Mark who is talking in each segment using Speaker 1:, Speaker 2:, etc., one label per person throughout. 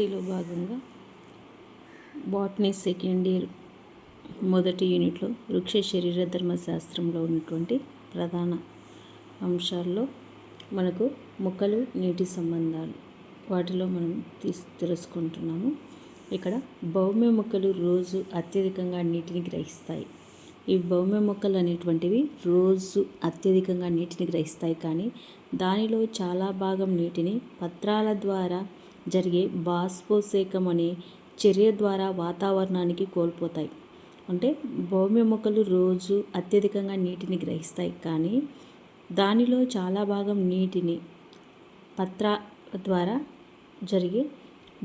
Speaker 1: లో భాగంగా botany second year మొదటి యూనిట్లో వృక్ష శరీర ధర్మశాస్త్రంలో ఉన్నటువంటి ప్రధాన అంశాల్లో మనకు మొక్కలు నీటి సంబంధాలు వాటిలో మనం తెలుసుకుంటున్నాము. ఇక్కడ భౌమ్య మొక్కలు రోజు అత్యధికంగా నీటిని గ్రహిస్తాయి. ఈ భౌమ్య మొక్కలు అనేటువంటివి రోజు అత్యధికంగా నీటిని గ్రహిస్తాయి, కానీ దానిలో చాలా భాగం నీటిని పత్రాల ద్వారా జరిగే బాష్పోత్సేకం అనే చర్య ద్వారా వాతావరణానికి కోల్పోతాయి. అంటే భౌమ్య మొక్కలు రోజు అత్యధికంగా నీటిని గ్రహిస్తాయి, కానీ దానిలో చాలా భాగం నీటిని పత్రాల ద్వారా జరిగే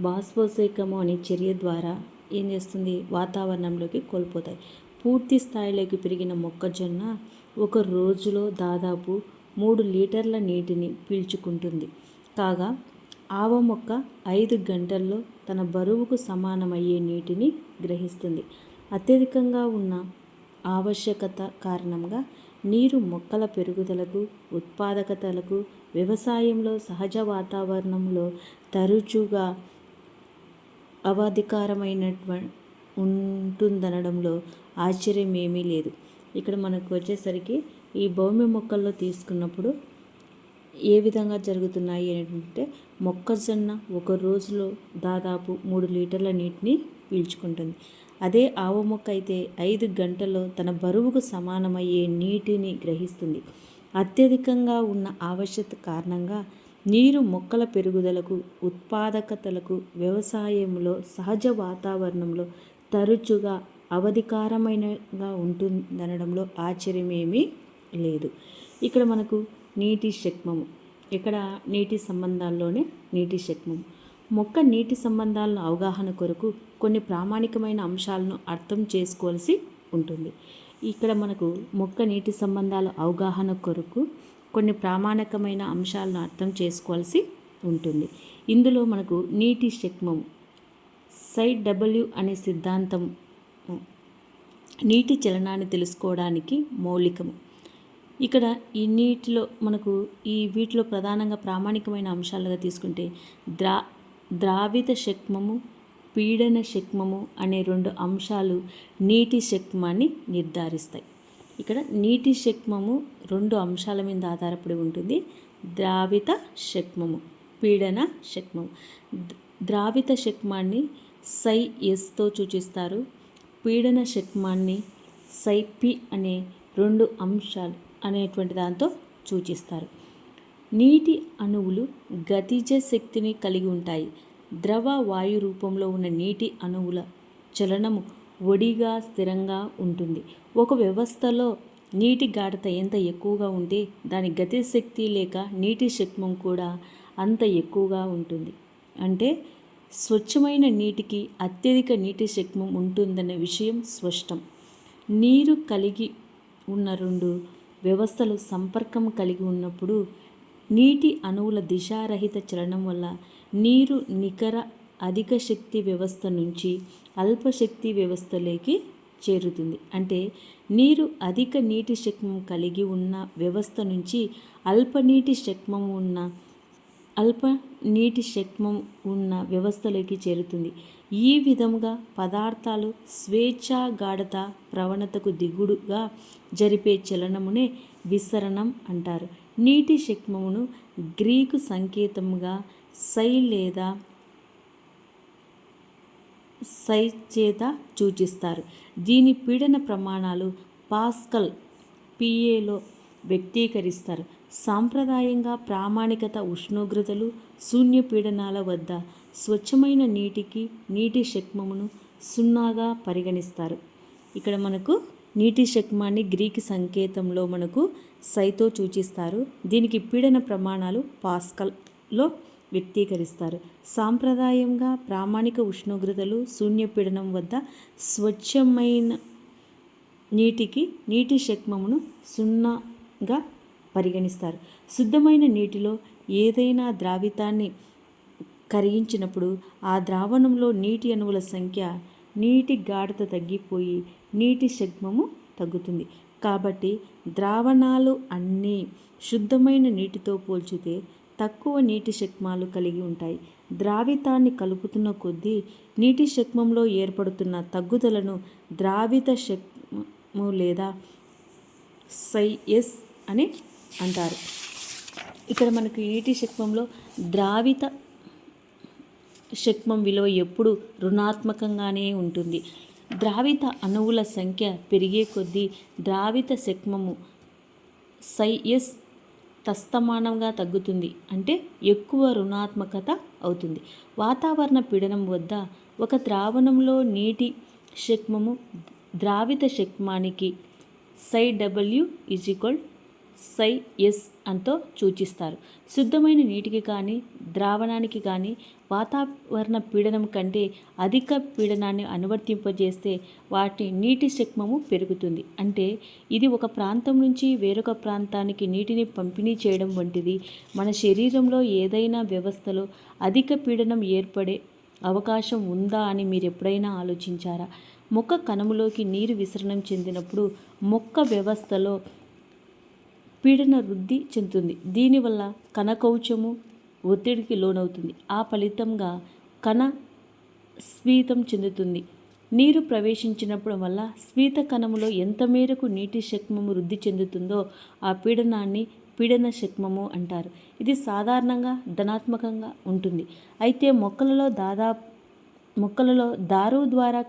Speaker 1: బాష్పోత్సేకము అనే చర్య ద్వారా ఏం చేస్తుంది, వాతావరణంలోకి కోల్పోతాయి. పూర్తి స్థాయిలోకి పెరిగిన మొక్కజొన్న ఒక రోజులో దాదాపు 3 లీటర్ల నీటిని పీల్చుకుంటుంది. కాగా ఆవ మొక్క 5 గంటల్లో తన బరువుకు సమానమయ్యే నీటిని గ్రహిస్తుంది. అత్యధికంగా ఉన్న ఆవశ్యకత కారణంగా నీరు మొక్కల పెరుగుదలకు, ఉత్పాదకతలకు, వ్యవసాయంలో సహజ వాతావరణంలో తరచుగా అవధికారమైన ఉంటుందనడంలో ఆశ్చర్యం ఏమీ లేదు. ఇక్కడ మనకు వచ్చేసరికి ఈ భౌమ్య మొక్కల్లో తీసుకున్నప్పుడు ఏ విధంగా జరుగుతున్నాయి అంటే, మొక్కజొన్న ఒక రోజులో దాదాపు 3 లీటర్ల నీటిని పీల్చుకుంటుంది. అదే ఆవ మొక్క అయితే 5 గంటల్లో తన బరువుకు సమానమయ్యే నీటిని గ్రహిస్తుంది. అత్యధికంగా ఉన్న ఆవశ్యకత కారణంగా నీరు మొక్కల పెరుగుదలకు, ఉత్పాదకతలకు, వ్యవసాయంలో సహజ వాతావరణంలో తరచుగా అవధికారమైనగా ఉంటుందనడంలో ఆశ్చర్యమేమీ లేదు. ఇక్కడ మనకు నీటి శక్మము, ఇక్కడ నీటి సంబంధాల్లోనే నీటి శక్మము. మొక్క నీటి సంబంధాలను అవగాహన కొరకు కొన్ని ప్రామాణికమైన అంశాలను అర్థం చేసుకోవాల్సి ఉంటుంది. ఇక్కడ మనకు మొక్క నీటి సంబంధాల అవగాహన కొరకు కొన్ని ప్రామాణికమైన అంశాలను అర్థం చేసుకోవాల్సి ఉంటుంది. ఇందులో మనకు నీటి శక్మము సైడ్ డబ్ల్యూ అనే సిద్ధాంతం నీటి చలనాన్ని తెలుసుకోవడానికి మౌలికము. ఇక్కడ ఈ నీటిలో మనకు వీటిలో ప్రధానంగా ప్రామాణికమైన అంశాలుగా తీసుకుంటే ద్రావిత శక్మము, పీడన శక్మము అనే 2 అంశాలు నీటి శక్మాన్ని నిర్ధారిస్తాయి. ఇక్కడ నీటి శక్మము 2 అంశాల మీద ఆధారపడి ఉంటుంది. ద్రావిత శక్మము, పీడన శక్మము. ద్రావిత శక్మాన్ని సై ఎస్తో సూచిస్తారు. పీడన శక్మాన్ని సై పి అనే 2 అంశాలు అనేటువంటి దాంతో సూచిస్తారు. నీటి అణువులు గతిజ శక్తిని కలిగి ఉంటాయి. ద్రవ వాయు రూపంలో ఉన్న నీటి అణువుల చలనము ఒడిగా స్థిరంగా ఉంటుంది. ఒక వ్యవస్థలో నీటి గాఢత ఎంత ఎక్కువగా ఉంటే దాని గతిశక్తి లేక నీటి శక్మం కూడా అంత ఎక్కువగా ఉంటుంది. అంటే స్వచ్ఛమైన నీటికి అత్యధిక నీటి శక్మం ఉంటుందనే విషయం స్పష్టం. నీరు కలిగి ఉన్న 2 వ్యవస్థలు సంపర్కం కలిగి ఉన్నప్పుడు నీటి అణువుల దిశారహిత చలనం వల్ల నీరు నికర అధిక శక్తి వ్యవస్థ నుంచి అల్పశక్తి వ్యవస్థలోకి చేరుతుంది. అంటే నీరు అధిక నీటి శక్మం కలిగి ఉన్న వ్యవస్థ నుంచి అల్ప నీటి శక్మం ఉన్న వ్యవస్థలోకి చేరుతుంది. ఈ విధముగా పదార్థాలు స్వేచ్ఛా గాఢత ప్రవణతకు దిగుడుగా జరిపే చలనమునే విసరణం అంటారు. నీటి శక్మమును గ్రీకు సంకేతముగా సై లేదా సై చేత సూచిస్తారు. దీని పీడన ప్రమాణాలు పాస్కల్ పిఏలో వ్యక్తీకరిస్తారు. సాంప్రదాయంగా ప్రామాణికత ఉష్ణోగ్రతలు, శూన్య పీడనాల వద్ద స్వచ్ఛమైన నీటికి నీటి శక్మమును 0గా పరిగణిస్తారు. ఇక్కడ మనకు నీటి శక్మాన్ని గ్రీకు సంకేతంలో మనకు సైతో సూచిస్తారు. దీనికి పీడన ప్రమాణాలు పాస్కల్లో వ్యక్తీకరిస్తారు. సాంప్రదాయంగా ప్రామాణిక ఉష్ణోగ్రతలు, శూన్య పీడనం వద్ద స్వచ్ఛమైన నీటికి నీటి శక్మమును 0గా పరిగణిస్తారు. శుద్ధమైన నీటిలో ఏదైనా ద్రావితాన్ని కరిగించినప్పుడు ఆ ద్రావణంలో నీటి అణువుల సంఖ్య, నీటి గాఢత తగ్గిపోయి నీటి శక్మము తగ్గుతుంది. కాబట్టి ద్రావణాలు అన్నీ శుద్ధమైన నీటితో పోల్చితే తక్కువ నీటి శక్మాలు కలిగి ఉంటాయి. ద్రావితాన్ని కలుపుతున్న కొద్దీ నీటి శక్మంలో ఏర్పడుతున్న తగ్గుదలను ద్రావిత శక్మము లేదా సైఎస్ అని అంటారు. ఇక్కడ మనకు నీటి శక్మంలో ద్రావిత శక్మం విలువ ఎప్పుడు రుణాత్మకంగానే ఉంటుంది. ద్రావిత అణువుల సంఖ్య పెరిగే కొద్దీ ద్రావిత శక్మము సైఎస్ తస్తమానంగా తగ్గుతుంది, అంటే ఎక్కువ రుణాత్మకత అవుతుంది. వాతావరణ పీడనం వద్ద ఒక ద్రావణంలో నీటి శక్మము ద్రావిత శక్మానికి సై డబ్ల్యూ సై ఎస్ అంతో సూచిస్తారు. శుద్ధమైన నీటికి కానీ ద్రావణానికి కానీ వాతావరణ పీడనం కంటే అధిక పీడనాన్ని అనువర్తింపజేస్తే వాటి నీటి శక్మము పెరుగుతుంది. అంటే ఇది ఒక ప్రాంతం నుంచి వేరొక ప్రాంతానికి నీటిని పంపిణీ చేయడం వంటిది. మన శరీరంలో ఏదైనా వ్యవస్థలో అధిక పీడనం ఏర్పడే అవకాశం ఉందా అని మీరు ఎప్పుడైనా ఆలోచించారా? మొక్క కణములోకి నీరు విసరణం చెందినప్పుడు మొక్క వ్యవస్థలో పీడన వృద్ధి చెందుతుంది. దీనివల్ల కణకౌచము ఒత్తిడికి లోనవుతుంది. ఆ ఫలితంగా కణ స్ఫీతం చెందుతుంది. నీరు ప్రవేశించినప్పుడు వల్ల స్ఫీత కణములో ఎంత మేరకు నీటి శక్మము వృద్ధి చెందుతుందో ఆ పీడనాన్ని పీడన శక్మము అంటారు. ఇది సాధారణంగా ధనాత్మకంగా ఉంటుంది. అయితే మొక్కలలో దారు ద్వారా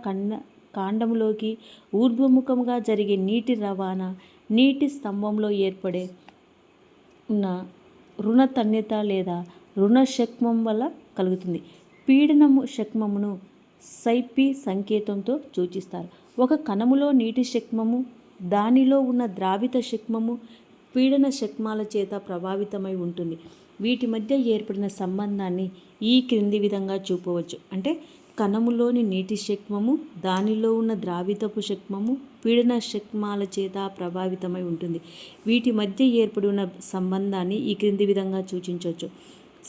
Speaker 1: కాండములోకి ఊర్ధ్వముఖంగా జరిగే నీటి రవాణా నీటి స్తంభంలో ఏర్పడే ఉన్న రుణతన్యత లేదా రుణ శక్మం వల్ల కలుగుతుంది. పీడనము శక్మమును సైపి సంకేతంతో సూచిస్తారు. ఒక కణములో నీటి శక్మము దానిలో ఉన్న ద్రావిత శక్మము పీడన శక్మాల చేత ప్రభావితమై ఉంటుంది. వీటి మధ్య ఏర్పడిన సంబంధాన్ని ఈ క్రింది విధంగా చూపవచ్చు. అంటే కణములోని నీటి శక్మము దానిలో ఉన్న ద్రావితపు శక్మము పీడన శక్మాల చేత ప్రభావితమై ఉంటుంది. వీటి మధ్య ఏర్పడి ఉన్న సంబంధాన్ని ఈ క్రింది విధంగా సూచించవచ్చు.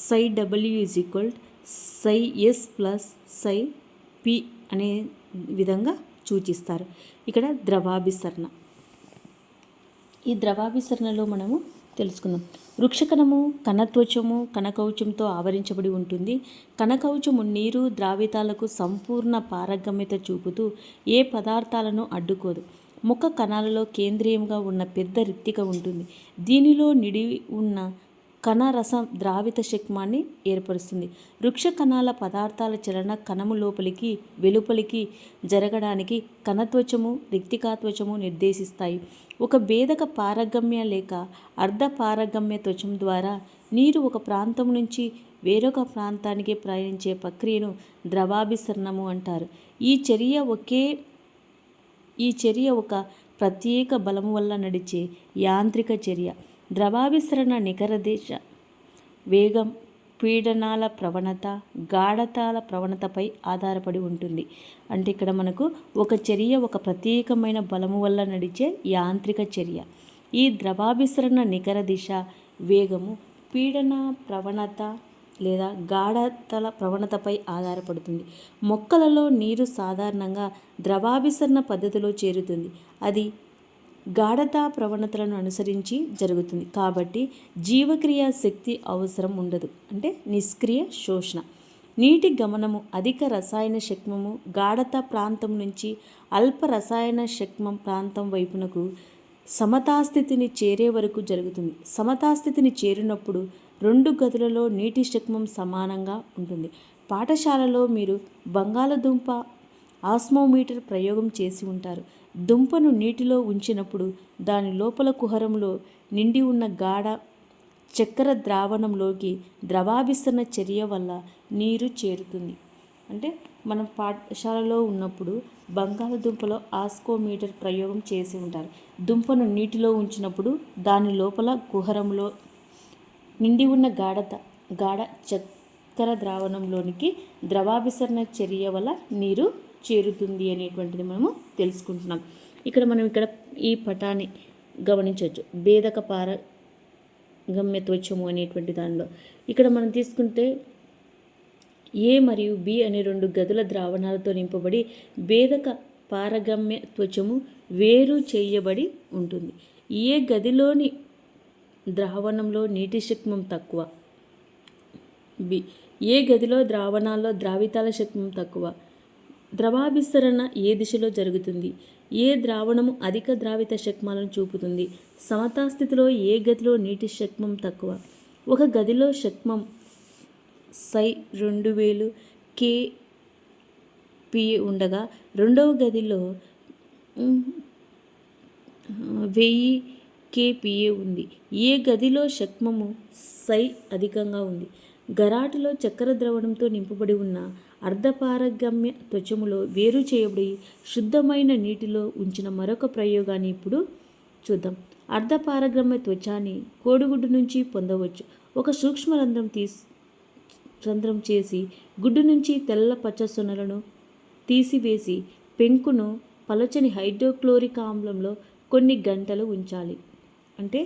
Speaker 1: సై డబ్ల్యూ సై ఎస్ ప్లస్ సై పి అనే విధంగా సూచిస్తారు. ఇక్కడ ద్రవాభిసరణ. ఈ ద్రవాభిసరణలో మనము తెలుసుకుందాం. వృక్షకణము కణత్వచము కణకౌచంతో ఆవరించబడి ఉంటుంది. కణకౌచము నీరు ద్రావితాలకు సంపూర్ణ పారగమ్యత చూపుతూ ఏ పదార్థాలను అడ్డుకోదు. మొక్క కణాలలో కేంద్రీయంగా ఉన్న పెద్ద రిక్తిక ఉంటుంది. దీనిలో నిడివి ఉన్న కణరసం ద్రావిత శక్మాన్ని ఏర్పరుస్తుంది. వృక్ష కణాల పదార్థాల చలన కణము లోపలికి వెలుపలికి జరగడానికి కణత్వచము రిక్తికాత్వచము నిర్దేశిస్తాయి. ఒక భేదక పారగమ్య లేక అర్ధ పారగమ్య త్వచం ద్వారా నీరు ఒక ప్రాంతం నుంచి వేరొక ప్రాంతానికి ప్రయాణించే ప్రక్రియను ద్రవాభిసరణము అంటారు. ఈ చర్య ఒక ప్రత్యేక బలము వల్ల నడిచే యాంత్రిక చర్య. ద్రవాభిసరణ నికర దిశ, వేగం, పీడనాల ప్రవణత, గాఢతల ప్రవణతపై ఆధారపడి ఉంటుంది. అంటే ఇక్కడ మనకు ఒక చర్య ఒక ప్రత్యేకమైన బలము వల్ల నడిచే యాంత్రిక చర్య. ఈ ద్రవాభిసరణ నికర దిశ, వేగము, పీడన ప్రవణత లేదా గాఢతల ప్రవణతపై ఆధారపడుతుంది. మొక్కలలో నీరు సాధారణంగా ద్రవాభిసరణ పద్ధతిలో చేరుతుంది. అది గాఢతా ప్రవణతలను అనుసరించి జరుగుతుంది. కాబట్టి జీవక్రియ శక్తి అవసరం ఉండదు. అంటే నిష్క్రియ శోషణ. నీటి గమనము అధిక రసాయన శక్మము గాఢత ప్రాంతం నుంచి అల్ప రసాయన శక్మం ప్రాంతం వైపునకు సమతాస్థితిని చేరే వరకు జరుగుతుంది. సమతాస్థితిని చేరినప్పుడు రెండు గదులలో నీటి శక్మం సమానంగా ఉంటుంది. పాఠశాలలో మీరు బంగాళదుంప ఆస్మోమీటర్ ప్రయోగం చేసి ఉంటారు. దుంపను నీటిలో ఉంచినప్పుడు దాని లోపల కుహరంలో నిండి ఉన్న గాఢ చక్కెర ద్రావణంలోకి ద్రవాభిసరణ చర్య వల్ల నీరు చేరుతుంది. అంటే మనం పాఠశాలలో ఉన్నప్పుడు బంగాళదుంపలో ఆస్మోమీటర్ ప్రయోగం చేసి ఉంటారు. దుంపను నీటిలో ఉంచినప్పుడు దాని లోపల కుహరంలో నిండి ఉన్న గాఢ చక్కెర ద్రావణంలోనికి ద్రవాభిసరణ చర్య వల్ల నీరు చేరుతుంది అనేటువంటిది మనము తెలుసుకుంటున్నాం. ఇక్కడ ఈ పటాన్ని గమనించవచ్చు. భేదక పారగమ్య త్వచము అనేటువంటి దానిలో ఇక్కడ మనం తీసుకుంటే ఏ మరియు బి అనే రెండు గదుల ద్రావణాలతో నింపబడి భేదక పారగమ్య త్వచము వేరు చేయబడి ఉంటుంది. ఏ గదిలోని ద్రావణంలో నీటి శక్మం తక్కువ బి. ఏ గదిలో ద్రావణాల్లో ద్రావితాల శక్తి తక్కువ? ద్రవాభిసరణ ఏ దిశలో జరుగుతుంది? ఏ ద్రావణము అధిక ద్రావిత శక్మాలను చూపుతుంది? సమతాస్థితిలో ఏ గదిలో నీటి శక్మం తక్కువ? ఒక గదిలో శక్మం సై 2000 kPa ఉండగా రెండవ గదిలో 1000 kPa ఉంది. ఏ గదిలో శక్మము సై అధికంగా ఉంది? గరాటులో చక్కెర ద్రవణంతో నింపబడి ఉన్న అర్ధపారగమ్య త్వచములో వేరు చేయబడి శుద్ధమైన నీటిలో ఉంచిన మరొక ప్రయోగాన్ని ఇప్పుడు చూద్దాం. అర్ధపారగమ్య త్వచాన్ని కోడిగుడ్డు నుంచి పొందవచ్చు. ఒక సూక్ష్మ రంధ్రం చేసి గుడ్డు నుంచి తెల్ల పచ్చ సొనలను తీసివేసి పెంకును పలచని హైడ్రోక్లోరిక్ ఆమ్లంలో కొన్ని గంటలు ఉంచాలి. అంటే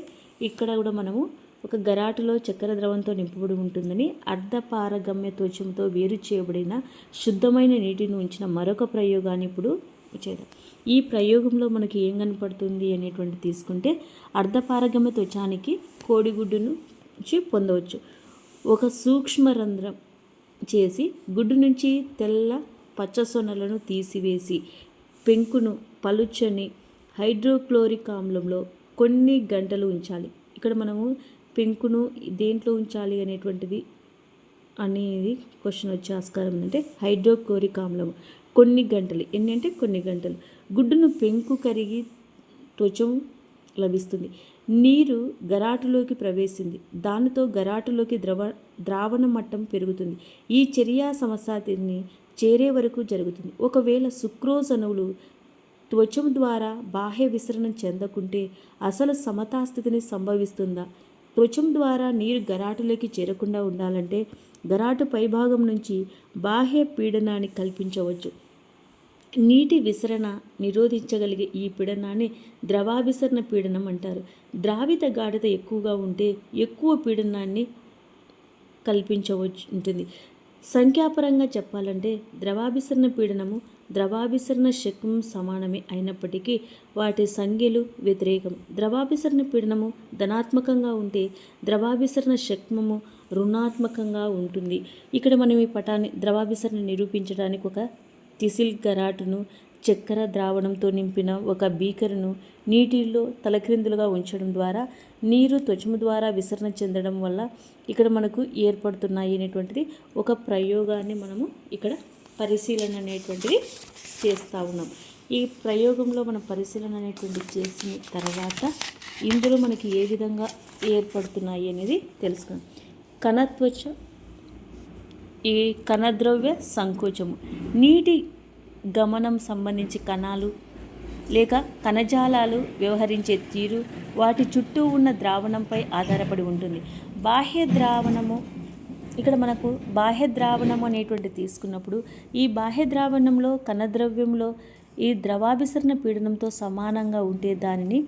Speaker 1: ఇక్కడ కూడా మనము ఒక గరాటులో చక్కెర ద్రవంతో నింపబడి ఉంటుందని అర్ధపారగమ్య త్వచంతో వేరు చేయబడిన శుద్ధమైన నీటిని ఉంచిన మరొక ప్రయోగాన్ని ఇప్పుడు చేద్దాం. ఈ ప్రయోగంలో మనకి ఏం కనపడుతుంది అనేటువంటి తీసుకుంటే అర్ధపారగమ్య త్వచానికి కోడిగుడ్డును నుంచి పొందవచ్చు. ఒక సూక్ష్మ రంధ్రం చేసి గుడ్డు నుంచి తెల్ల పచ్చసొనలను తీసివేసి పెంకును పలుచని హైడ్రోక్లోరిక్ ఆమ్లంలో కొన్ని గంటలు ఉంచాలి. ఇక్కడ మనము పెంకును దేంట్లో ఉంచాలి అనేది క్వశ్చన్ వచ్చే ఆస్కారం ఉందంటే హైడ్రోక్లోరిక్ ఆమ్లం కొన్ని గంటలు. ఎన్ని అంటే కొన్ని గంటలు. గుడ్డును పెంకు కరిగి త్వచం లభిస్తుంది. నీరు గరాటులోకి ప్రవేశింది. దానితో గరాటులోకి ద్రావణ మట్టం పెరుగుతుంది. ఈ చర్య సమస్థితిని చేరే వరకు జరుగుతుంది. ఒకవేళ సుక్రోజ్ అణువులు త్వచం ద్వారా బాహ్య విసరణం చెందకుంటే అసలు సమతాస్థితిని సంభవిస్తుందా? త్వచం ద్వారా నీరు గరాటులోకి చేరకుండా ఉండాలంటే గరాటు పైభాగం నుంచి బాహ్య పీడనాన్ని కల్పించవచ్చు. నీటి విసరణ నిరోధించగలిగే ఈ పీడనాన్ని ద్రవాభిసరణ పీడనం అంటారు. ద్రావిత గాఢత ఎక్కువగా ఉంటే ఎక్కువ పీడనాన్ని కల్పించవచ్చు ఉంటుంది. సంఖ్యాపరంగా చెప్పాలంటే ద్రవాభిసరణ పీడనము ద్రవాభిసరణ శక్మం సమానమే అయినప్పటికీ వాటి సంఖ్యలు వ్యతిరేకం. ద్రవాభిసరణ పీడనము ధనాత్మకంగా ఉంటే ద్రవాభిసరణ శక్మము రుణాత్మకంగా ఉంటుంది. ఇక్కడ మనం ఈ పటాన్ని ద్రవాభిసరణ నిరూపించడానికి ఒక తిసిల్ గరాటును చక్కెర ద్రావణంతో నింపిన ఒక బీకరును నీటిలో తలక్రిందులుగా ఉంచడం ద్వారా నీరు త్వచము ద్వారా విసరణ చెందడం వల్ల ఇక్కడ మనకు ఏర్పడుతున్నాయి అనేటువంటిది ఒక ప్రయోగాన్ని మనము ఇక్కడ పరిశీలన అనేటువంటిది చేస్తూ ఉన్నాం. ఈ ప్రయోగంలో మనం పరిశీలన అనేటువంటిది చేసిన తర్వాత ఇందులో మనకి ఏ విధంగా ఏర్పడుతున్నాయి అనేది తెలుసుకుందాం. కణత్వచ ఈ కణద్రవ్య సంకోచము నీటి గమనం సంబంధించి కణాలు లేక కణజాలాలు వ్యవహరించే తీరు వాటి చుట్టూ ఉన్న ద్రావణంపై ఆధారపడి ఉంటుంది. బాహ్య ద్రావణము ఇక్కడ మనకు బాహ్య ద్రావణము అనేటువంటి తీసుకున్నప్పుడు ఈ బాహ్య ద్రావణంలో కణద్రవ్యంలో ఈ ద్రవాభిసరణ పీడనంతో సమానంగా ఉంటే దానిని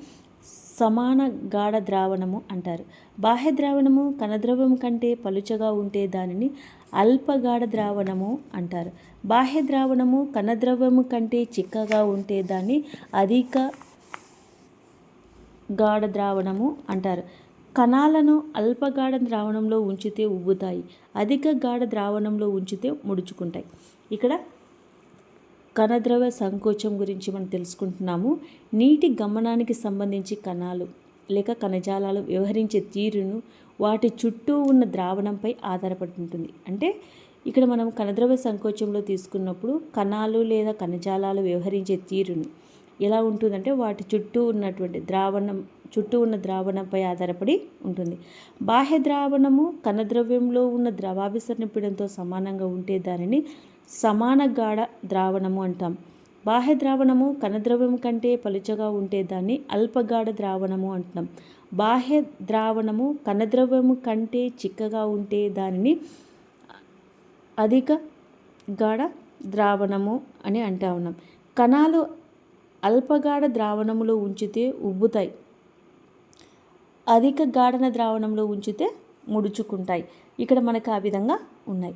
Speaker 1: సమాన గాఢ ద్రావణము అంటారు. బాహ్య ద్రావణము కణద్రవ్యం కంటే పలుచగా ఉంటే దానిని అల్పగాఢ ద్రావణము అంటారు. బాహ్య ద్రావణము కణద్రవ్యము కంటే చిక్కగా ఉంటే దాన్ని అధిక గాఢ ద్రావణము అంటారు. కణాలను అల్పగాఢ ద్రావణంలో ఉంచితే ఉబ్బుతాయి, అధిక గాఢ ద్రావణంలో ఉంచితే ముడుచుకుంటాయి. ఇక్కడ కణద్రవ్య సంకోచం గురించి మనం తెలుసుకుంటున్నాము. నీటి గమనానికి సంబంధించి కణాలు లేక కణజాలాలు వ్యవహరించే తీరును వాటి చుట్టూ ఉన్న ద్రావణంపై ఆధారపడి ఉంటుంది. అంటే ఇక్కడ మనం కణద్రవ్య సంకోచంలో తీసుకున్నప్పుడు కణాలు లేదా కణజాలాలు వ్యవహరించే తీరును ఎలా ఉంటుందంటే వాటి చుట్టూ ఉన్న ద్రావణంపై ఆధారపడి ఉంటుంది. బాహ్య ద్రావణము కణద్రవ్యంలో ఉన్న ద్రవాభిసరణ పీడనంతో సమానంగా ఉంటే దానిని సమాన గాఢ ద్రావణము అంటాం. బాహ్య ద్రావణము కణద్రవ్యం కంటే పలుచగా ఉంటే దాన్ని అల్పగాఢ ద్రావణము అంటున్నాం. బాహ్య ద్రావణము కణద్రవ్యము కంటే చిక్కగా ఉంటే దానిని అధిక గాఢ ద్రావణము అని అంటా ఉన్నాం. కణాలు అల్పగాఢ ద్రావణములో ఉంచితే ఉబ్బుతాయి, అధిక గాఢన ద్రావణంలో ఉంచితే ముడుచుకుంటాయి. ఇక్కడ మనకు ఆ విధంగా ఉన్నాయి.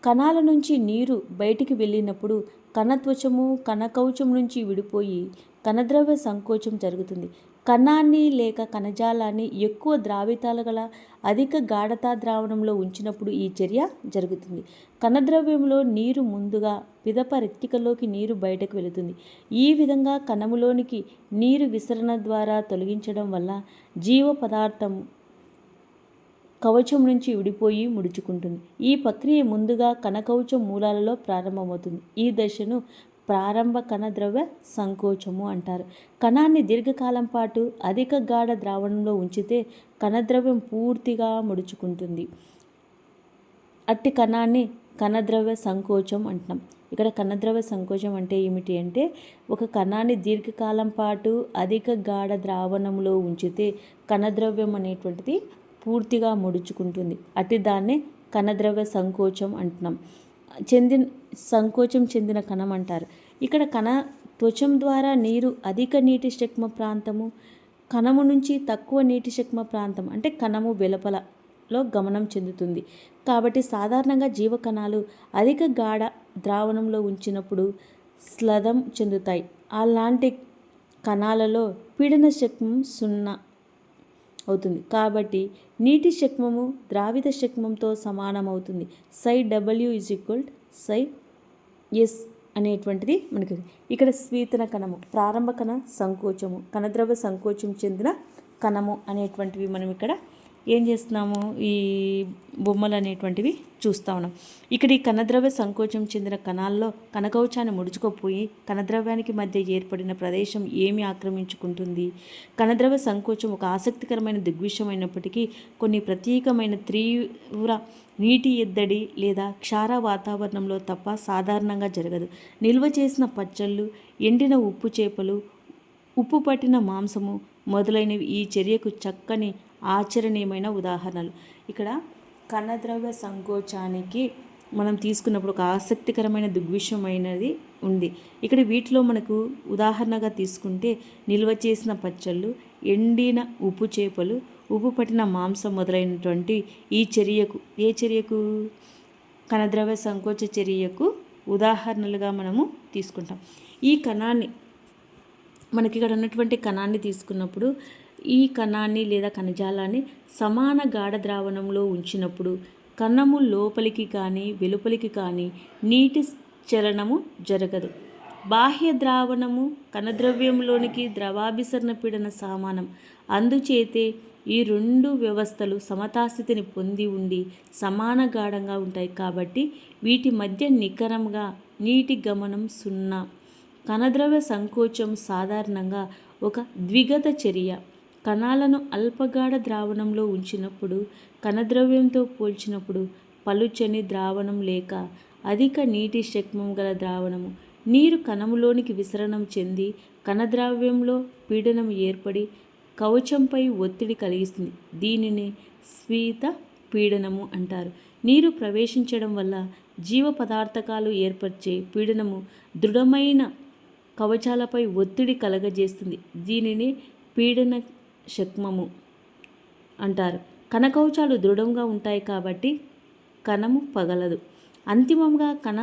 Speaker 1: కణాల నుంచి నీరు బయటికి వెళ్ళినప్పుడు కణత్వచము కణకవచం నుంచి విడిపోయి కణద్రవ్య సంకోచం జరుగుతుంది. కణాన్ని లేక కణజాలాన్ని ఎక్కువ ద్రావితాలు గల అధిక గాఢతా ద్రావణంలో ఉంచినప్పుడు ఈ చర్య జరుగుతుంది. కణద్రవ్యంలో నీరు ముందుగా పిదప రెక్టికలోకి నీరు బయటకు వెళుతుంది. ఈ విధంగా కణములోనికి నీరు విసరణ ద్వారా తొలగించడం వల్ల జీవ పదార్థం కవచం నుంచి విడిపోయి ముడుచుకుంటుంది. ఈ ప్రక్రియ ముందుగా కణకవచం మూలాలలో ప్రారంభమవుతుంది. ఈ దశను ప్రారంభ కణద్రవ్య సంకోచము అంటారు. కణాన్ని దీర్ఘకాలం పాటు అధిక గాఢ ద్రావణంలో ఉంచితే కణద్రవ్యం పూర్తిగా ముడుచుకుంటుంది. అట్టి కణాన్ని కణద్రవ్య సంకోచం అంటున్నాం. ఇక్కడ కణద్రవ్య సంకోచం అంటే ఏమిటి అంటే, ఒక కణాన్ని దీర్ఘకాలం పాటు అధిక గాఢ ద్రావణంలో ఉంచితే కణద్రవ్యం అనేటువంటిది పూర్తిగా ముడుచుకుంటుంది. అట్టి దాన్నే కణద్రవ్య సంకోచం అంటున్నాం. సంకోచం చెందిన కణం అంటారు. ఇక్కడ త్వచం ద్వారా నీరు అధిక నీటి శక్మ ప్రాంతము, కణము నుంచి తక్కువ నీటి శక్మ ప్రాంతం అంటే కణము వెలుపలలో గమనం చెందుతుంది. కాబట్టి సాధారణంగా జీవకణాలు అధిక గాఢ ద్రావణంలో ఉంచినప్పుడు స్లదం చెందుతాయి. అలాంటి కణాలలో పీడన శక్మం 0 అవుతుంది. కాబట్టి నీటి శక్మము ద్రావిత శక్మంతో సమానమవుతుంది. psi W = psi S అనేటువంటిది మనకి ఇక్కడ స్వీతన కణము, ప్రారంభ కణ సంకోచము, కణద్రవ్య సంకోచం చెందిన కణము అనేటువంటివి మనం ఇక్కడ ఏం చేస్తున్నాము, ఈ బొమ్మలు అనేటువంటివి చూస్తూ ఉన్నాం. ఇక్కడ ఈ కణద్రవ్య సంకోచం చెందిన కణాల్లో కణకవచాన్ని ముడుచుకోపోయి కణద్రవ్యానికి మధ్య ఏర్పడిన ప్రదేశం ఏమి ఆక్రమించుకుంటుంది. కణద్రవ్య సంకోచం ఒక ఆసక్తికరమైన దృగ్విషయమైనప్పటికీ కొన్ని ప్రత్యేకమైన తీవ్ర నీటి ఎద్దడి లేదా క్షార వాతావరణంలో తప్ప సాధారణంగా జరగదు. నిల్వ చేసిన పచ్చళ్ళు, ఎండిన ఉప్పు చేపలు, ఉప్పు పట్టిన మాంసము మొదలైనవి ఈ చర్యకు చక్కని ఆచరణీయమైన ఉదాహరణలు. ఇక్కడ కణద్రవ్య సంకోచానికి మనం తీసుకున్నప్పుడు ఒక ఆసక్తికరమైన దృగ్విషయమైనది ఉంది. ఇక్కడ వీటిలో మనకు ఉదాహరణగా తీసుకుంటే నిల్వ చేసిన పచ్చళ్ళు, ఎండిన ఉప్పు చేపలు, ఉప్పు పట్టిన మాంసం మొదలైనటువంటి ఈ చర్యకు, ఏ చర్యకు, కణద్రవ్య సంకోచ చర్యకు ఉదాహరణలుగా మనము తీసుకుంటాం. ఈ కణాన్ని మనకి ఇక్కడ ఉన్నటువంటి కణాన్ని తీసుకున్నప్పుడు ఈ కణాన్ని లేదా కణజాలాన్ని సమాన గాఢ ద్రావణంలో ఉంచినప్పుడు కణము లోపలికి కానీ వెలుపలికి కానీ నీటి చలనము జరగదు. బాహ్య ద్రావణము కణద్రవ్యంలోనికి ద్రవాభిసరణ పీడన సమానం. అందుచేతే ఈ రెండు వ్యవస్థలు సమతాస్థితిని పొంది ఉండి సమాన గాఢంగా ఉంటాయి. కాబట్టి వీటి మధ్య నికరంగా నీటి గమనం 0. కణద్రవ్య సంకోచం సాధారణంగా ఒక ద్విగత చర్య. కణాలను అల్పగాఢ ద్రావణంలో ఉంచినప్పుడు కణద్రవ్యంతో పోల్చినప్పుడు పలుచని ద్రావణం లేక అధిక నీటి శక్మం గల ద్రావణము నీరు కణములోనికి విసరణం చెంది కణద్రావ్యంలో పీడనం ఏర్పడి కవచంపై ఒత్తిడి కలిగిస్తుంది. దీనిని స్వీత పీడనము అంటారు. నీరు ప్రవేశించడం వల్ల జీవ పదార్థకాలు ఏర్పరిచే పీడనము దృఢమైన కవచాలపై ఒత్తిడి కలగజేస్తుంది. దీనిని పీడన శక్మము అంటారు. కణకవచాలు దృఢంగా ఉంటాయి కాబట్టి కణము పగలదు. అంతిమంగా కణ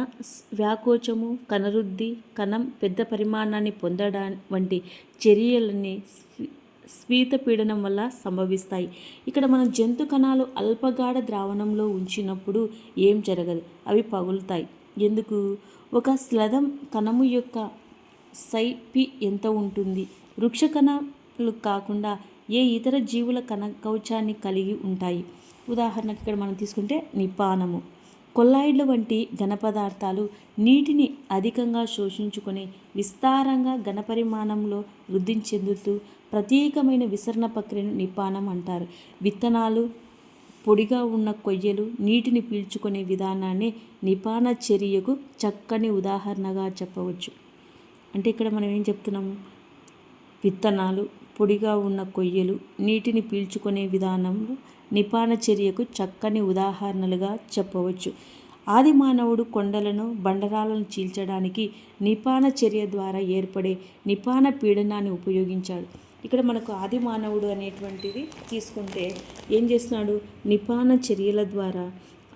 Speaker 1: వ్యాకోచము, కణవృద్ధి, కణం పెద్ద పరిమాణాన్ని పొందడం వంటి చర్యలన్నీ స్వీత పీడనం వల్ల సంభవిస్తాయి. ఇక్కడ మనం జంతు కణాలు అల్పగాఢ ద్రావణంలో ఉంచినప్పుడు ఏం జరగదు, అవి పగులుతాయి. ఎందుకు? ఒక స్లదం కణము యొక్క psi ఎంత ఉంటుంది? వృక్ష కణాలు కాకుండా ఏ ఇతర జీవుల కవచాన్ని కలిగి ఉంటాయి? ఉదాహరణకు ఇక్కడ మనం తీసుకుంటే నిపానము, కొల్లాయిడ్ల వంటి ఘనపదార్థాలు నీటిని అధికంగా శోషించుకొని విస్తారంగా ఘనపరిమాణంలో వృద్ధి చెందుతూ ప్రత్యేకమైన విసరణ ప్రక్రియను నిపానం అంటారు. విత్తనాలు, పొడిగా ఉన్న కొయ్యలు నీటిని పీల్చుకునే విధానాన్ని నిపాన చర్యకు చక్కని ఉదాహరణగా చెప్పవచ్చు. అంటే ఇక్కడ మనం ఏం చెప్తున్నాము? విత్తనాలు, పొడిగా ఉన్న కొయ్యలు నీటిని పీల్చుకునే విధానంలో నిపాన చర్యకు చక్కని ఉదాహరణలుగా చెప్పవచ్చు. ఆది మానవుడు కొండలను, బండరాలను చీల్చడానికి నిపాన చర్య ద్వారా ఏర్పడే నిపాన పీడనాన్ని ఉపయోగించాడు. ఇక్కడ మనకు ఆది మానవుడు అనేటువంటిది తీసుకుంటే ఏం చేస్తున్నాడు? నిపాన చర్యల ద్వారా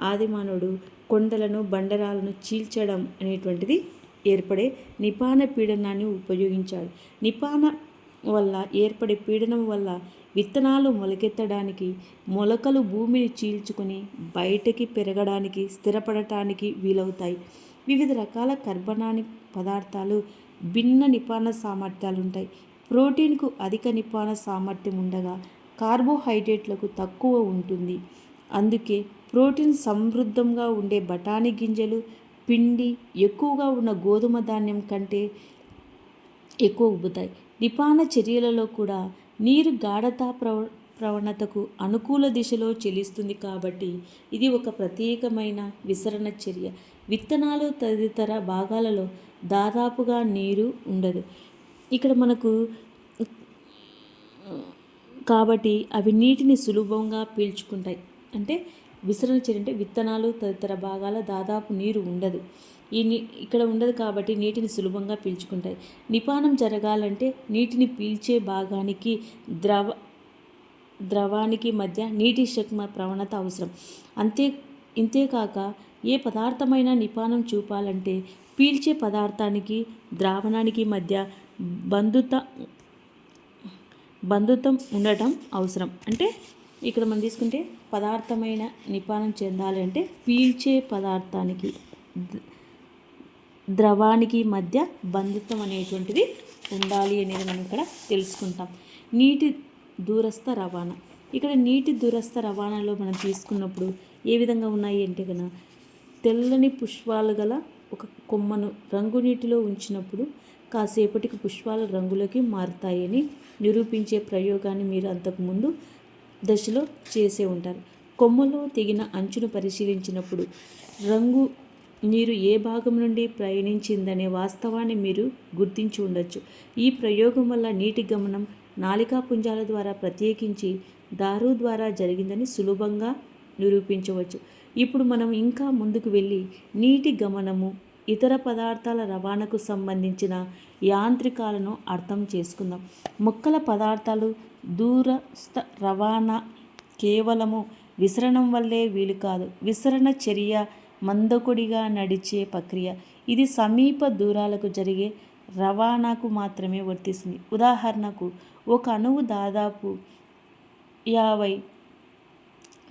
Speaker 1: ఆది మానవుడు కొండలను, బండరాలను చీల్చడం అనేటువంటిది ఏర్పడే నిపాన పీడనాన్ని ఉపయోగించాడు. నిపాన వల్ల ఏర్పడే పీడనం వల్ల విత్తనాలు మొలకెత్తడానికి, మొలకలు భూమిని చీల్చుకొని బయటకి పెరగడానికి, స్థిరపడటానికి వీలవుతాయి. వివిధ రకాల కార్బనానిక్ పదార్థాలు భిన్న నిపాన సామర్థ్యాలు ఉంటాయి. ప్రోటీన్కు అధిక నిపాన సామర్థ్యం ఉండగా కార్బోహైడ్రేట్లకు తక్కువ ఉంటుంది. అందుకే ప్రోటీన్ సమృద్ధంగా ఉండే బఠానీ గింజలు, పిండి ఎక్కువగా ఉన్న గోధుమ ధాన్యం కంటే ఎక్కువ ఉబ్బుతాయి. నిపాన చర్యలలో కూడా నీరు గాఢతా ప్రవణతకు అనుకూల దిశలో చెల్లిస్తుంది కాబట్టి ఇది ఒక ప్రత్యేకమైన విసరణ చర్య. విత్తనాలు తదితర భాగాలలో దాదాపుగా నీరు ఉండదు. ఇక్కడ మనకు కాబట్టి అవి నీటిని సులభంగా పీల్చుకుంటాయి. అంటే విసరణ చర్య అంటే విత్తనాలు తదితర భాగాల దాదాపు నీరు ఉండదు. ఇక్కడ ఉండదు కాబట్టి నీటిని సులభంగా పీల్చుకుంటాయి. నిపానం జరగాలంటే నీటిని పీల్చే భాగానికి ద్రవానికి మధ్య నీటి శక్మ ప్రవణత అవసరం. ఇంతేకాక ఏ పదార్థమైనా నిపానం చూపాలంటే పీల్చే పదార్థానికి ద్రావణానికి మధ్య బంధుత్వం ఉండటం అవసరం. అంటే ఇక్కడ మనం తీసుకుంటే పదార్థమైన నిపానం చెందాలి అంటే పీల్చే పదార్థానికి ద్రవానికి మధ్య బంధుత్వం అనేటువంటిది ఉండాలి అనేది మనం ఇక్కడ తెలుసుకుంటాం. నీటి దూరస్థ రవాణా. ఇక్కడ నీటి దూరస్థ రవాణాలో మనం తీసుకున్నప్పుడు ఏ విధంగా ఉన్నాయి అంటే కనుక తెల్లని పుష్పాలు గల ఒక కొమ్మను రంగు నీటిలో ఉంచినప్పుడు కాసేపటికి పుష్పాల రంగులోకి మారుతాయని నిరూపించే ప్రయోగాన్ని మీరు అంతకుముందు దశలో చేసే ఉంటారు. కొమ్మలో తెగిన అంచును పరిశీలించినప్పుడు రంగు నీరు ఏ భాగం నుండి ప్రయాణించిందనే వాస్తవాన్ని మీరు గుర్తించి ఉండొచ్చు. ఈ ప్రయోగం వల్ల నీటి గమనం నాళికా పుంజాల ద్వారా ప్రత్యేకించి దారు ద్వారా జరిగిందని సులభంగా నిరూపించవచ్చు. ఇప్పుడు మనం ఇంకా ముందుకు వెళ్ళి నీటి గమనము, ఇతర పదార్థాల రవాణాకు సంబంధించిన యాంత్రికాలను అర్థం చేసుకుందాం. మొక్కల పదార్థాలు దూరస్థ రవాణా కేవలము విసరణం వల్లే వీలు కాదు. విసరణ చర్య మందకొడిగా నడిచే ప్రక్రియ. ఇది సమీప దూరాలకు జరిగే రవాణాకు మాత్రమే వర్తిస్తుంది. ఉదాహరణకు ఒక అణువు దాదాపు 50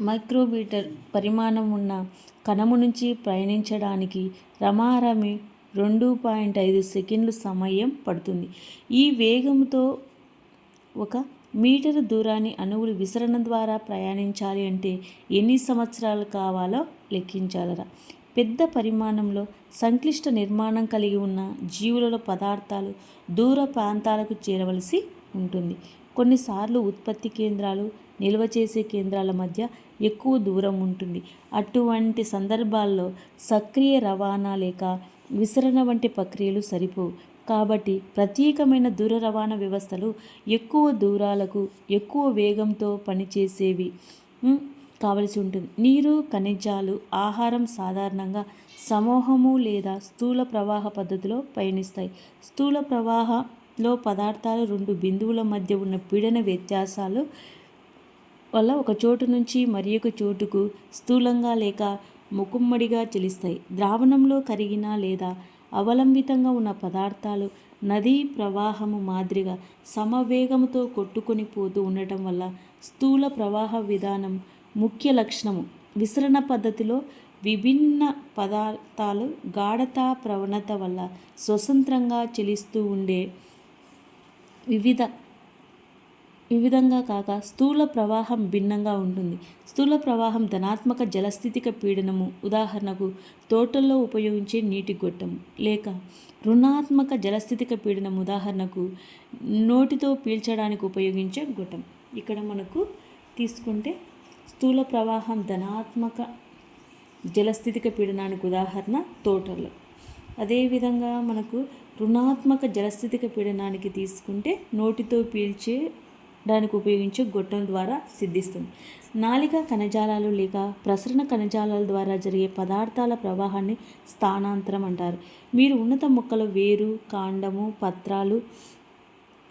Speaker 1: మైక్రోమీటర్ పరిమాణం ఉన్న కణము నుంచి ప్రయాణించడానికి రమారమి 2.5 సెకండ్లు సమయం పడుతుంది. ఈ వేగంతో 1 మీటరు దూరాన్ని అణువులు విసరణ ద్వారా ప్రయాణించాలి అంటే ఎన్ని సంవత్సరాలు కావాలో లెక్కించాలరా. పెద్ద పరిమాణంలో సంక్లిష్ట నిర్మాణం కలిగి ఉన్న జీవులలో పదార్థాలు దూర ప్రాంతాలకు చేరవలసి ఉంటుంది. కొన్నిసార్లు ఉత్పత్తి కేంద్రాలు, నిల్వ చేసే కేంద్రాల మధ్య ఎక్కువ దూరం ఉంటుంది. అటువంటి సందర్భాల్లో సక్రియ రవాణా లేక విసరణ వంటి ప్రక్రియలు సరిపోవు. కాబట్టి ప్రత్యేకమైన దూర రవాణా వ్యవస్థలు ఎక్కువ దూరాలకు ఎక్కువ వేగంతో పనిచేసేవి కావలసి ఉంటుంది. నీరు, ఖనిజాలు, ఆహారం సాధారణంగా సమూహము లేదా స్థూల ప్రవాహ పద్ధతిలో పయనిస్తాయి. స్థూల ప్రవాహంలో పదార్థాలు 2 బిందువుల మధ్య ఉన్న పీడన వ్యత్యాసాలు వల్ల ఒక చోటు నుంచి మరి ఒక చోటుకు స్థూలంగా లేక ముకుమ్మడిగా చెలిస్తాయి. ద్రావణంలో కరిగిన లేదా అవలంబితంగా ఉన్న పదార్థాలు నదీ ప్రవాహము మాదిరిగా సమవేగంతో కొట్టుకొని పోతూ ఉండటం వల్ల స్థూల ప్రవాహ విధానం ముఖ్య లక్షణము. విసరణ పద్ధతిలో విభిన్న పదార్థాలు గాఢతా ప్రవణత వల్ల స్వతంత్రంగా చెలిస్తూ ఉండే వివిధంగా కాక స్థూల ప్రవాహం భిన్నంగా ఉంటుంది. స్థూల ప్రవాహం ధనాత్మక జలస్థితిక పీడనము, ఉదాహరణకు తోటల్లో ఉపయోగించే నీటి గొట్టము, లేక రుణాత్మక జలస్థితిక పీడనం, ఉదాహరణకు నోటితో పీల్చడానికి ఉపయోగించే గొట్టం. ఇక్కడ మనకు తీసుకుంటే స్థూల ప్రవాహం ధనాత్మక జలస్థితిక పీడనానికి ఉదాహరణ తోటల్లో. అదేవిధంగా మనకు రుణాత్మక జలస్థితిక పీడనానికి తీసుకుంటే నోటితో పీల్చేడానికి ఉపయోగించే గొట్టం ద్వారా సిద్ధిస్తుంది. నాళిక కణజాలాలు లేక ప్రసరణ కణజాలాల ద్వారా జరిగే పదార్థాల ప్రవాహాన్ని స్థానాంతరం అంటారు. మీరు ఉన్నత మొక్కల వేరు, కాండము, పత్రాలు,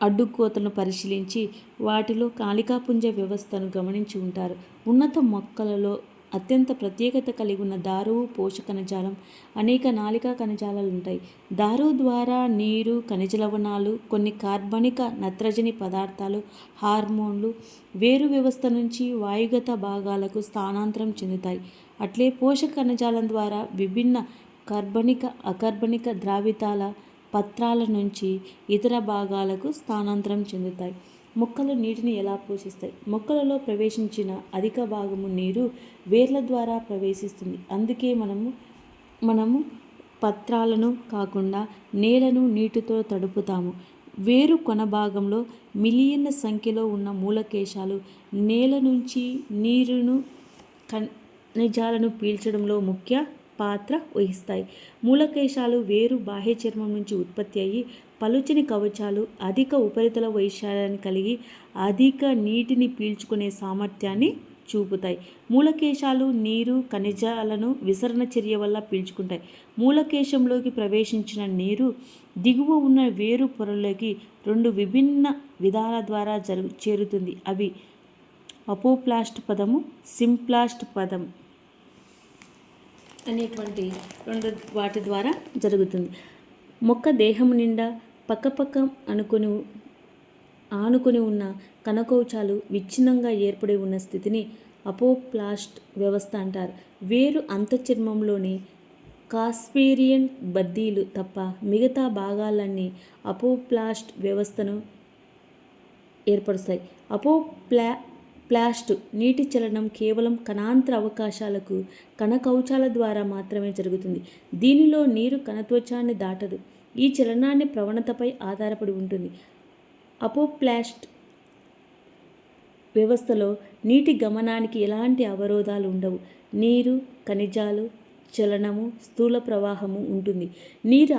Speaker 1: అడ్డుకోతలను పరిశీలించి వాటిలో నాళికాపుంజ వ్యవస్థను గమనించి ఉంటారు. ఉన్నత మొక్కలలో అత్యంత ప్రత్యేకత కలిగి ఉన్న దారువు పోషక కణజాలం, అనేక నాళికా కణజాలాలు ఉంటాయి. దారువు ద్వారా నీరు, ఖనిజ లవణాలు, కొన్ని కార్బనిక నత్రజని పదార్థాలు, హార్మోన్లు వేరు వ్యవస్థ నుంచి వాయుగత భాగాలకు స్థానాంతరం చెందుతాయి. అట్లే పోషక కణజాలం ద్వారా విభిన్న కార్బనిక, అకార్బనిక ద్రావితాల పత్రాల నుంచి ఇతర భాగాలకు స్థానాంతరం చెందుతాయి. మొక్కలు నీటిని ఎలా పోషిస్తాయి? మొక్కలలో ప్రవేశించిన అధిక భాగము నీరు వేర్ల ద్వారా ప్రవేశిస్తుంది. అందుకే మనము పత్రాలను కాకుండా నేలను నీటితో తడుపుతాము. వేరు కొన భాగంలో మిలియన్ల సంఖ్యలో ఉన్న మూలకేశాలు నేల నుంచి నీరును, ఖనిజాలను పీల్చడంలో ముఖ్య పాత్ర వహిస్తాయి. మూలకేశాలు వేరు బాహ్య చర్మం నుంచి ఉత్పత్తి అయ్యి పలుచని కవచాలు, అధిక ఉపరితల వైశాల్యాన్ని కలిగి అధిక నీటిని పీల్చుకునే సామర్థ్యాన్ని చూపుతాయి. మూలకేశాలు నీరు, ఖనిజాలను విసరణ చర్య వల్ల పీల్చుకుంటాయి. మూలకేశంలోకి ప్రవేశించిన నీరు దిగువ ఉన్న వేరు పొరలోకి 2 విభిన్న విధాల ద్వారా చేరుతుంది. అవి అపోప్లాస్ట్ పదము, సింప్లాస్ట్ పదం అనేటువంటి 2 వాటి ద్వారా జరుగుతుంది. మొక్క దేహం నిండా పక్కపక్క ఆనుకొని ఉన్న కణకవచాలు విచ్ఛిన్నంగా ఏర్పడి ఉన్న స్థితిని అపోప్లాస్ట్ వ్యవస్థ అంటారు. వేరు అంతఃచర్మంలోని కాస్పేరియన్ బద్దీలు తప్ప మిగతా భాగాలన్నీ అపోప్లాస్ట్ వ్యవస్థను ఏర్పరుస్తాయి. ప్లాస్ట్ నీటి చలనం కేవలం కణాంతర అవకాశాలకు కణకవచాల ద్వారా మాత్రమే జరుగుతుంది. దీనిలో నీరు కణత్వచాన్ని దాటదు. ఈ చలనాన్ని ప్రవణతపై ఆధారపడి ఉంటుంది. అపోప్లాస్ట్ వ్యవస్థలో నీటి గమనానికి ఎలాంటి అవరోధాలు ఉండవు. నీరు, ఖనిజాలు చలనము, స్థూల ప్రవాహము ఉంటుంది. నీరు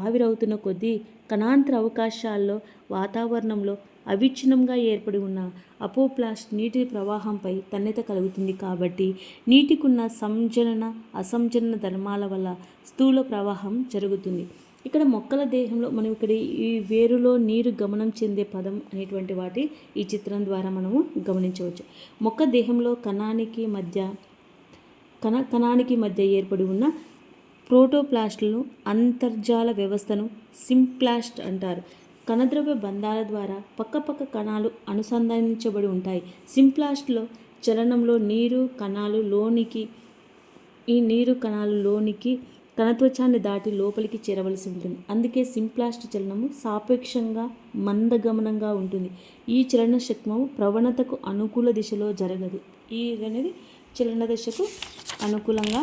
Speaker 1: ఆవిరవుతున్న కొద్దీ కణాంతర అవకాశాల్లో వాతావరణంలో అవిచ్ఛిన్నంగా ఏర్పడి ఉన్న అపోప్లాస్ట్ నీటి ప్రవాహంపై తన్యత కలుగుతుంది. కాబట్టి నీటికున్న సంజనన, అసంజనన ధర్మాల వల్ల స్థూల ప్రవాహం జరుగుతుంది. ఇక్కడ మొక్కల దేహంలో మనం ఇక్కడ ఈ వేరులో నీరు గమనం చెందే పదం అనేటువంటి వాటి ఈ చిత్రం ద్వారా మనము గమనించవచ్చు. మొక్క దేహంలో కణానికి మధ్య ఏర్పడి ఉన్న ప్రోటోప్లాస్టులను అంతర్జాల వ్యవస్థను సింప్లాస్ట్ అంటారు. కణద్రవ్య బంధాల ద్వారా పక్కపక్క కణాలు అనుసంధానించబడి ఉంటాయి. సింప్లాస్ట్లో చలనంలో నీరు కణాలు లోనికి కణత్వచాన్ని దాటి లోపలికి చేరవలసి ఉంటుంది. అందుకే సింప్లాస్ట్ చలనము సాపేక్షంగా మందగమనంగా ఉంటుంది. ఈ చలన శక్మము ప్రవణతకు అనుకూల దిశలో జరగదు. అనేది చలన దశకు అనుకూలంగా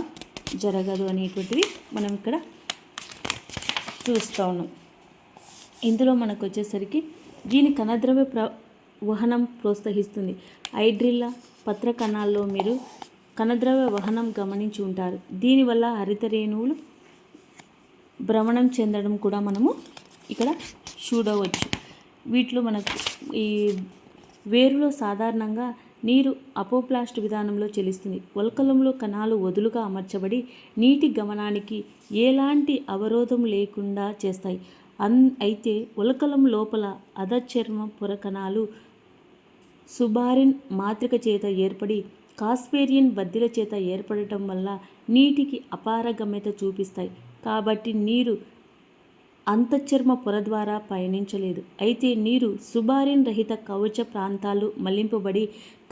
Speaker 1: జరగదు అనేటువంటిది మనం ఇక్కడ చూస్తూ ఉన్నాం. ఇందులో మనకు వచ్చేసరికి దీని కణద్రవ్య వహనం ప్రోత్సహిస్తుంది. ఐడ్రిల్లా పత్ర కణాల్లో మీరు కణద్రవ్య వహనం గమనించి ఉంటారు. దీనివల్ల హరిత రేణువులు భ్రమణం చెందడం కూడా మనము ఇక్కడ చూడవచ్చు. వీటిలో మనకు ఈ వేరులో సాధారణంగా నీరు అపోప్లాస్ట్ విధానంలో చెల్లిస్తుంది. వల్కలంలో కణాలు వదులుగా అమర్చబడి నీటి గమనానికి ఎలాంటి అవరోధం లేకుండా చేస్తాయి. అయితే ఉలకలం లోపల అధచర్మ పొర కణాలు సుబారిన్ మాత్రిక చేత ఏర్పడి కాస్పేరియన్ బద్దీల చేత ఏర్పడటం వల్ల నీటికి అపారగమ్యత చూపిస్తాయి. కాబట్టి నీరు అంతఃచర్మ పొర ద్వారా పయనించలేదు. అయితే నీరు సుబారిన్ రహిత కవచ ప్రాంతాలు మళ్లింపబడి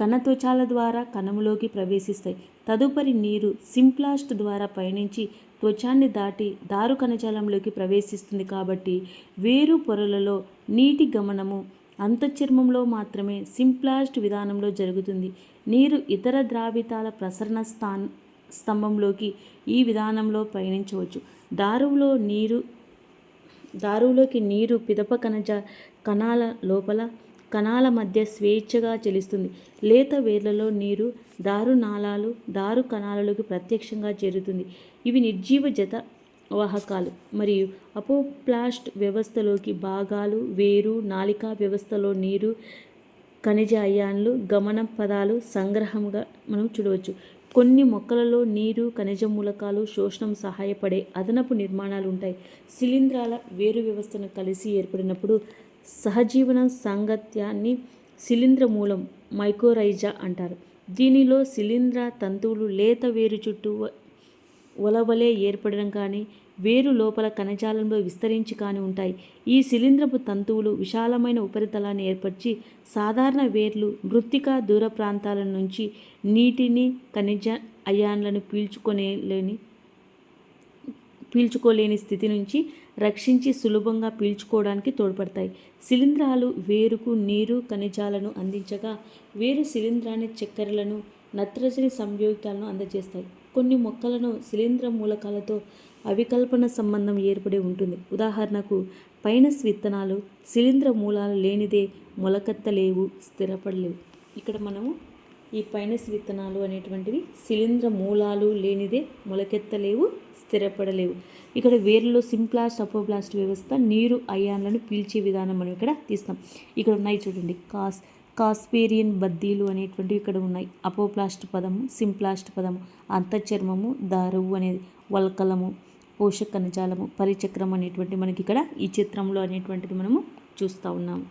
Speaker 1: కణత్వచాల ద్వారా కణములోకి ప్రవేశిస్తాయి. తదుపరి నీరు సింప్లాస్ట్ ద్వారా పయనించి త్వచాన్ని దాటి దారు కణజాలంలోకి ప్రవేశిస్తుంది. కాబట్టి వేరు పొరలలో నీటి గమనము అంతఃచర్మంలో మాత్రమే సింప్లాస్ట్ విధానంలో జరుగుతుంది. నీరు ఇతర ద్రావితాల ప్రసరణ స్తంభంలోకి ఈ విధానంలో పయనించవచ్చు. దారువులోకి నీరు పిదప కణాల లోపల కణాల మధ్య స్వేచ్ఛగా చెలుస్తుంది. లేత వేర్లలో నీరు దారు కణాలలోకి ప్రత్యక్షంగా చేరుతుంది. ఇవి నిర్జీవ జత వాహకాలు. మరియు అపోప్లాస్ట్ వ్యవస్థలోకి భాగాలు వేరు నాళికా వ్యవస్థలో నీరు ఖనిజ అయాన్లు గమన పదాలు సంగ్రహంగా మనం చూడవచ్చు. కొన్ని మొక్కలలో నీరు ఖనిజ మూలకాలు శోషణం సహాయపడే అదనపు నిర్మాణాలు ఉంటాయి. శిలీంధ్రాల వేరు వ్యవస్థను కలిసి ఏర్పడినప్పుడు సహజీవన సాంగత్యాన్ని శిలీంద్ర మూలం మైకోరైజా అంటారు. దీనిలో శిలీంధ్ర తంతువులు లేత వేరు చుట్టూ ఒలవలే ఏర్పడడం కానీ వేరు లోపల కణజాలంలో విస్తరించి కానీ ఉంటాయి. ఈ శిలీంధ్రపు తంతువులు విశాలమైన ఉపరితలాన్ని ఏర్పరిచి సాధారణ వేర్లు మృత్తిక దూర ప్రాంతాల నుంచి నీటిని ఖనిజ అయాన్లను పీల్చుకోలేని స్థితి నుంచి రక్షించి సులభంగా పీల్చుకోవడానికి తోడ్పడతాయి. శిలీంధ్రాలు వేరుకు నీరు ఖనిజాలను అందించగా వేరు శిలీంధ్రాన్ని చక్కెరలను నత్రజని సంయోగికాలను అందజేస్తాయి. కొన్ని మొక్కలను శిలీంధ్ర మూలకాలతో అవికల్పన సంబంధం ఏర్పడి ఉంటుంది. ఉదాహరణకు పైనస్ విత్తనాలు శిలీంధ్ర మూలాలు లేనిదే మొలకెత్తలేవు, స్థిరపడలేవు. ఇక్కడ మనము ఈ పైనస్ విత్తనాలు అనేటువంటివి శిలీంధ్ర మూలాలు లేనిదే మొలకెత్తలేవు, స్థిరపడలేవు. ఇక్కడ వేర్లలో సింప్లాస్ట్ అపోప్లాస్ట్ వ్యవస్థ నీరు అయాన్లను పీల్చే విధానం మనం ఇక్కడ తీస్తాం. ఇక్కడ ఉన్నాయి చూడండి, కాస్పేరియన్ బద్దీలు అనేటువంటివి ఇక్కడ ఉన్నాయి. అపోప్లాస్ట్ పదము, సింప్లాస్ట్ పదము, అంతఃచర్మము, దారువు అనేది, వల్కలము, పోషక కణజాలము, పరిచక్రం అనేటువంటి మనకి ఇక్కడ ఈ చిత్రంలో అనేటువంటిది మనము చూస్తూ ఉన్నాము.